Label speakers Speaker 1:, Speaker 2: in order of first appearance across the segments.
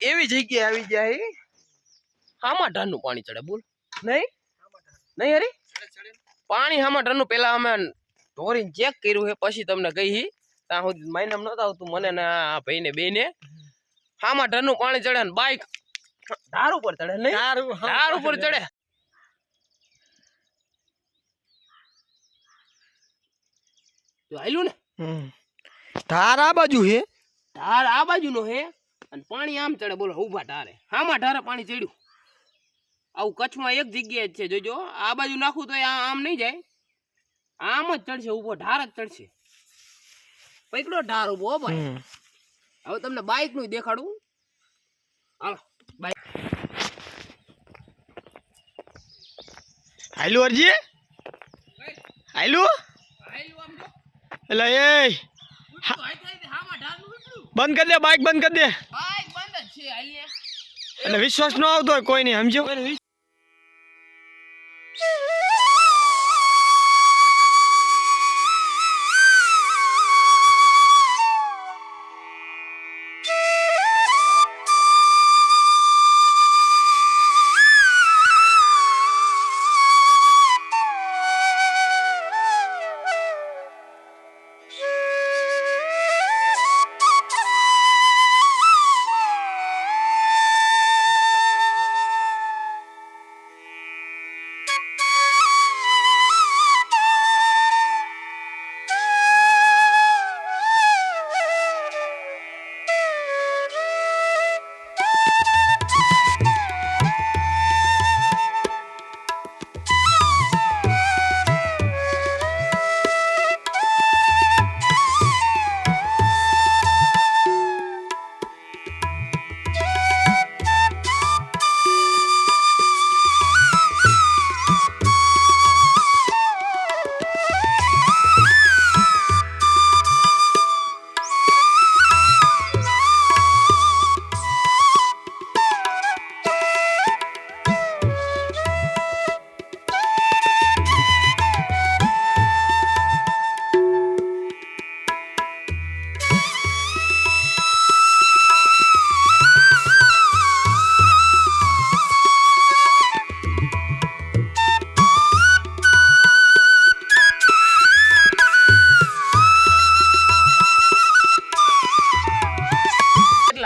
Speaker 1: એવી જગ્યાએ આવી જાય હામાં ઢારનું પાણી ચડે બોલ નહીં નહીં હરી પાણી હામાં ઢારનું પેલા અમે ઢોરીને ચેક કર્યું છે પછી તમને કહી ત્યાં સુધી માઇનામ નહોતા આવતું મને ને આ ભાઈને બેને હામાં ઢારનું પાણી ચડે ને બાઈક ધાર ઉપર ચડે નહીં ધાર ઉપર ચડે આયલું ને
Speaker 2: ધાર આ બાજુ હે
Speaker 1: ધાર આ બાજુ નો હે અને પાણી આમ ચડે બોલો ઉભા ધારે હામાં ધારે પાણી ચડ્યું આવું કચ્છમાં એક જગ્યાએ જ છે જોજો આ બાજુ નાખું તો આમ નહીં જાય આમ જ ચડશે ઉભો ધાર જ ચડશે પકડો ધાર ઉભો ભાઈ હવે તમને બાઇક નું દેખાડું હાલો બાઇક
Speaker 2: હાલું અરજી હાલું એટલે એ બંધ કરી દે બાઇક બંધ કરી દે
Speaker 1: બાઇક બંધ જ છે હાલીએ
Speaker 2: એટલે વિશ્વાસ ન આવતો હોય કોઈ નહીં સમજો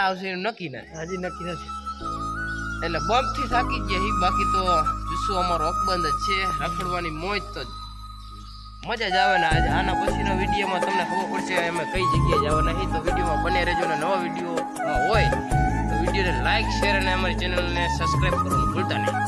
Speaker 1: આવશે નક્કી નથી
Speaker 2: હજી નક્કી નથી
Speaker 1: એટલે બમ્પ થી થાકી ગયા બાકી તો જુસ્સો અમારો અકબંધ જ છે રખડવાની મોજ તો મજા જ આવે ને આજે આના પછીનો વિડીયોમાં તમને ખબર પડશે અમે કઈ જગ્યાએ જવાના છીએ તો વિડીયોમાં બને રહેજો ને નવા વિડીયો હોય તો વિડીયોને લાઈક શેર અને અમારી ચેનલને સબસ્ક્રાઈબ કરવાનું ભૂલતા નહીં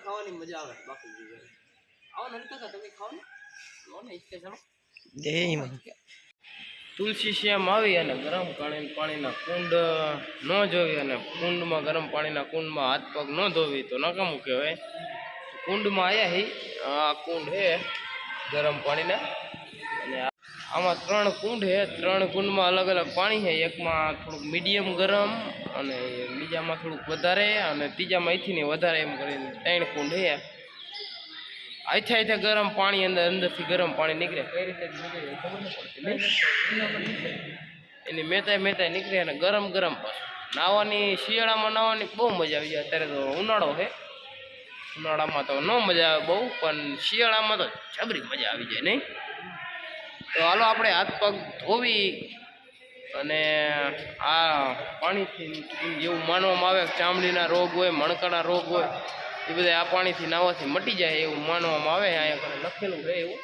Speaker 1: ખાવાની મજા આવે બાકી આવો નથી કાકા તમે ખાઓ ને ઈચકા ચાલો તુલસી શ્યામ આવી અને ગરમ પાણીના કુંડ ન જોવી અને કુંડમાં ગરમ પાણીના કુંડમાં હાથ પગ ન ધોવી તો નકામું કહેવાય કુંડમાં આવ્યા હી આ કુંડ હે ગરમ પાણીના અને આમાં 3 કુંડ હે 3 કુંડમાં અલગ અલગ પાણી છે એકમાં થોડુંક મીડિયમ ગરમ અને બીજામાં થોડુંક વધારે અને ત્રીજામાં અહીંથી વધારે એમ કરીને 3 કુંડ હે આથા ગરમ પાણી અંદરથી ગરમ પાણી નીકળે કઈ રીતે નીકળે ખબર ન પડતી એની મેતાય નીકળે અને ગરમ પાછું નાવાની શિયાળામાં નાવાની બહુ મજા આવી જાય અત્યારે તો ઉનાળો છે ઉનાળામાં તો ન મજા આવે બહુ પણ શિયાળામાં તો જબરી મજા આવી જાય નહીં તો હાલો આપણે હાથ પગ ધોવી અને આ પાણીથી જેવું માનવામાં આવે ચામડીના રોગ હોય મણકાના રોગ હોય એ બધા આ પાણીથી નાહવાથી મટી જાય એવું માનવામાં આવે અહીંયા લખેલું છે એવું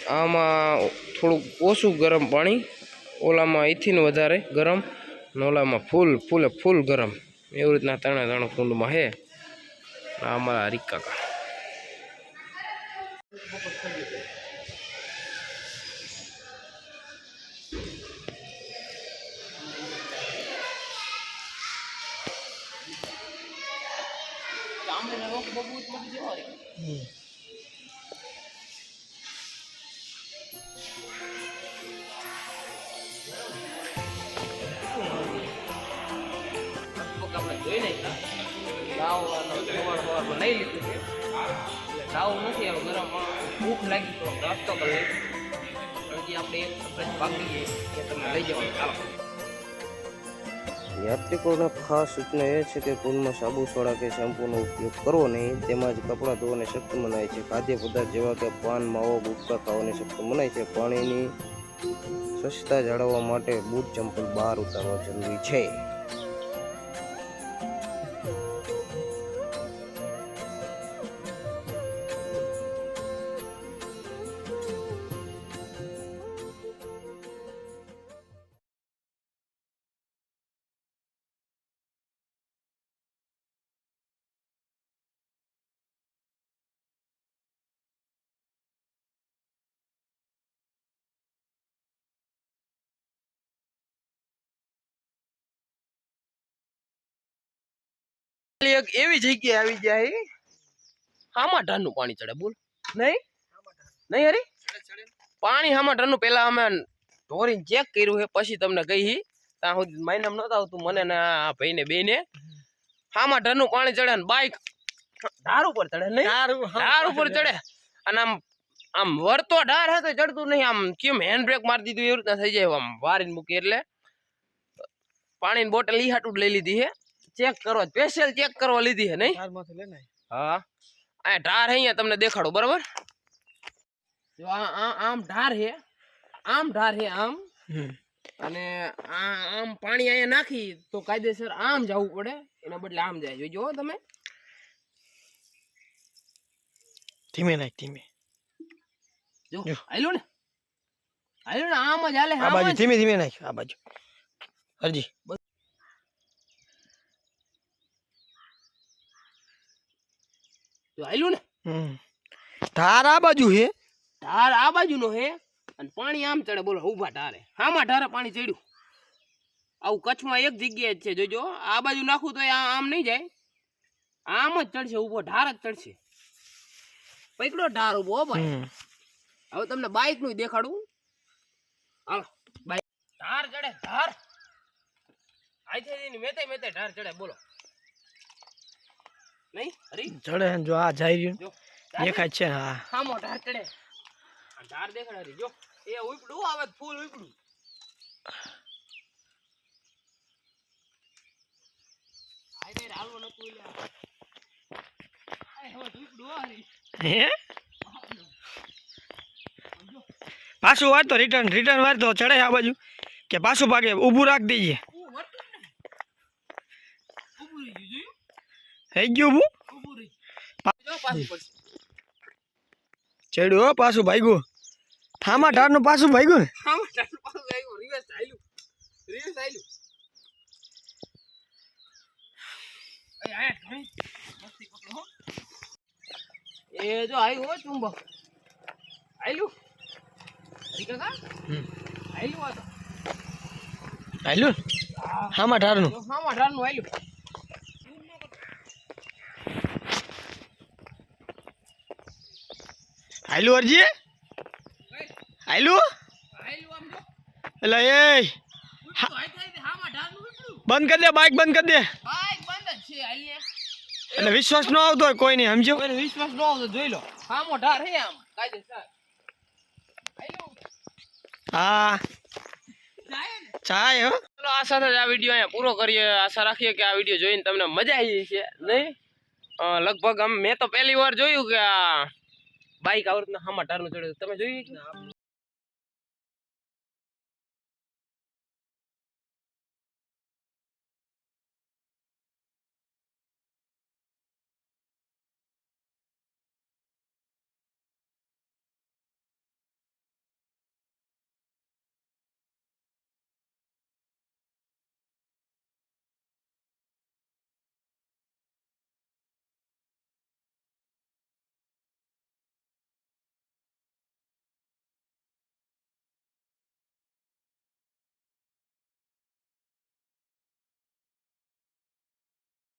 Speaker 1: આમાં થોડુંક ઓછું ગરમ પાણી, ઓલામાં એથીને વધારે ગરમ ને ઓલામાં ફૂલ ગરમ, એવી રીતના ત્રણ કુંડમાં છે. આ અમારા હરીક કાકા. આપણે જોઈ નહીં લઈ લીધું છે, એટલે નાવું નથી. હવે ગરમ ભૂખ લાગી તો નાસ્તો કરી લઈ, હજી આપણે એક બાકી છે એ તમને લઈ જવાનું. ચાલો. યાત્રિકોને ખાસ સૂચના એ છે કે પૂલમાં સાબુ, સોડા કે શેમ્પૂનો ઉપયોગ કરવો નહીં. તેમજ કપડાં ધોવાની સખ્ત મનાય છે. ખાદ્ય પદાર્થ જેવા કે પાન, માવો, ગુટખા ખાવાની સખ્ત મનાય છે. પાણીની સ્વચ્છતા જાળવવા માટે બૂટ ચંપલ બહાર ઉતારવા જરૂરી છે. એક એવી જગ્યાએ આવી જાય હામાં ઢારનું પાણી ચડે. બોલ નહીં હરી પાણી હામાં ઢારનું. પેલા અમે ઢોરીને ચેક કર્યું છે, પછી તમને કહી. ત્યાં સુધી માઇનામ નહોતું આવતું મને ને આ ભાઈને બેને. હામાં ઢારનું પાણી ચડે ને બાઈક ઢાર ઉપર ચડે. નહીં ઢાર ઉપર ચડે અને આમ વરતો ઢાર હે તો ચડતું નહીં. આમ કેમ હેન્ડ બ્રેક મારી દીધું એવી રીતના થઈ જાય. આમ વારીને મૂકી એટલે પાણીની બોટલ ઈ હાટું લઈ લીધી છે. ચેક કરવા સ્પેશિયલ ચેક કરવા લીધી છે. નહીં હા આ ઢાર હે, અહીંયા તમને દેખાડો બરાબર. જો આમ ઢાર હે, આમ ઢાર હે આમ, અને આમ પાણી અહીંયા નાખી તો કાયદેસર આમ જવું પડે, એના બદલે આમ જાય. જોજો તમે
Speaker 2: ધીમે નાખ, ધીમે
Speaker 1: જો આયલો ને આમ જ હાલે.
Speaker 2: આ બાજુ ધીમે નાખ, આ બાજુ હરજી
Speaker 1: જો આયલું ને.
Speaker 2: ધાર આ બાજુ હે,
Speaker 1: ધાર આ બાજુનો હે અને પાણી આમ ચડે. બોલો ઊભા ઢારે, આમાં ઢારે પાણી ચડ્યું. આવું કચ્છમાં એક જગ્યાએ જ છે. જોજો આ બાજુ નાખું તો આમ નહીં જાય, આમ જ ચડશે. ઊભો ઢાર જ ચડશે. પકડો ઢાર ઊભો ભાઈ. હવે તમને બાઈક નું દેખાડું. હાલો બાઈક ઢાર ચડે, ઢાર આઈ મેતે ઢાર ચડે. બોલો નહીં હરી
Speaker 2: ચડે. જો આ જઈ રહ્યું દેખાય છે. હા
Speaker 1: હામો ઢાર ચડે, ઢાર દેખાડે હરી. જો એ ઉપડું આવે ફૂલ ઉપડું. હાલવો નતું
Speaker 2: હે પાછું વાર તો રિટર્ન વાર તો ચડે આ બાજુ કે પાછું ભાગે ઊભું રાખ દઈએ. થઈ ગયું ઊભું ચડ્યું પાછું ભાગ્યું. થામા ઢારનું પાછું ભાગ્યું ને.
Speaker 1: એ જો આવ્યું હો ચુંબક આયલું
Speaker 2: આયલું હામા ઢારનું
Speaker 1: આયલું.
Speaker 2: આયલું અરજી આયલું એટલે એ બંધ કરી દે, બાઈક બંધ કરી દે. એટલે વિશ્વાસ ન આવતો હોય કોઈ નહીં, સમજો.
Speaker 1: વિશ્વાસ ન આવતો જોઈ લો. હામો ઢાર હે આમ કાયદેસર.
Speaker 2: હા ચાય હો.
Speaker 1: ચલો આ સાથે જ આ વિડીયો અહીંયા પૂરો કરીએ. આશા રાખીએ કે આ વિડીયો જોઈને તમને મજા આવી છે. નહીં લગભગ મેં તો પહેલી વાર જોયું કે આ બાઈક આવડતના હામા ઢારનું ચડ્યું. તમે જોયું?